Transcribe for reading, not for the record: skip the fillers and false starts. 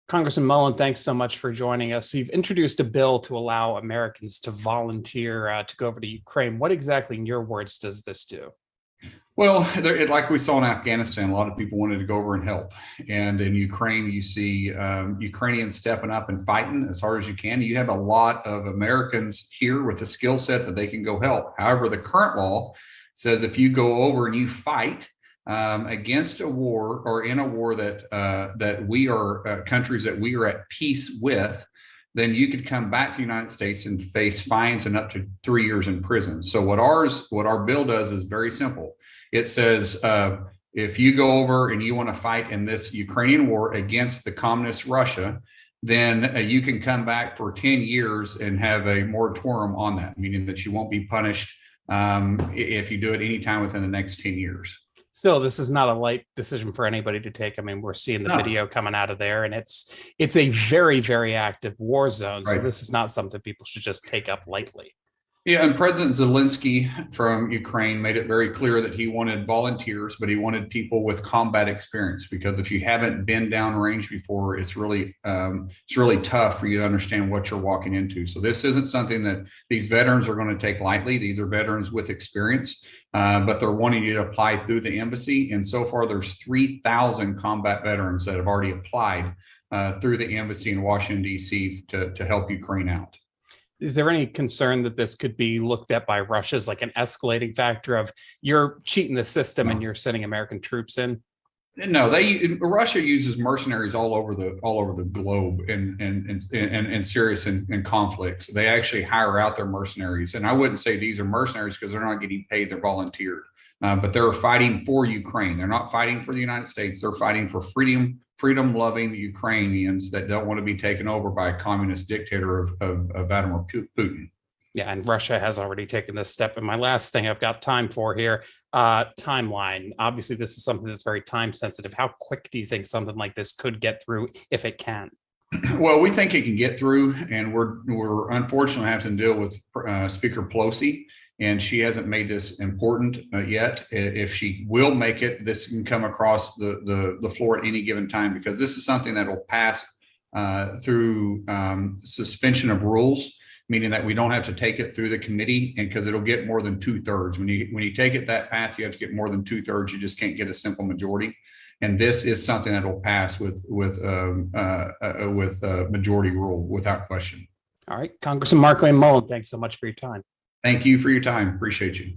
Congressman Mullin, thanks so much for joining us. You've introduced a bill to allow Americans to volunteer to go over to Ukraine. What exactly, in your words, does this do? Well, like we saw in Afghanistan, a lot of people wanted to go over and help. And in Ukraine, you see Ukrainians stepping up and fighting as hard as you can. You have a lot of Americans here with a skill set that they can go help. However, the current law says if you go over and you fight against a war or in a war that we are countries that we are at peace with, then you could come back to the United States and face fines and up to 3 years in prison. So what our bill does is very simple. It says if you go over and you want to fight in this Ukrainian war against the communist Russia, then you can come back for 10 years and have a moratorium on that, meaning that you won't be punished if you do it anytime within the next 10 years. Still, this is not a light decision for anybody to take. I mean, we're seeing the video coming out of there, and it's a very, very active war zone. Right. So this is not something people should just take up lightly. Yeah, and President Zelensky from Ukraine made it very clear that he wanted volunteers, but he wanted people with combat experience, because if you haven't been downrange before, it's really tough for you to understand what you're walking into. So this isn't something that these veterans are going to take lightly. These are veterans with experience, but they're wanting you to apply through the embassy. And so far, there's 3,000 combat veterans that have already applied through the embassy in Washington, D.C. to help Ukraine out. Is there any concern that this could be looked at by Russia as like an escalating factor of you're cheating the system and you're sending American troops in? No, Russia uses mercenaries all over the globe in serious and conflicts. They actually hire out their mercenaries, and I wouldn't say these are mercenaries because they're not getting paid; they're volunteered. But they're fighting for Ukraine. They're not fighting for the United States. They're fighting for freedom-loving Ukrainians that don't want to be taken over by a communist dictator of Vladimir Putin. Yeah, and Russia has already taken this step. And my last thing I've got time for here, timeline. Obviously, this is something that's very time sensitive. How quick do you think something like this could get through, if it can? Well, we think it can get through, and we're unfortunately having to deal with Speaker Pelosi, and she hasn't made this important yet. If she will make it, this can come across the floor at any given time, because this is something that will pass through suspension of rules, meaning that we don't have to take it through the committee, and because it'll get more than 2/3. When you take it that path, you have to get more than 2/3. You just can't get a simple majority. And this is something that will pass with majority rule without question. All right, Congressman Markwayne Mullin, thanks so much for your time. Thank you for your time. Appreciate you.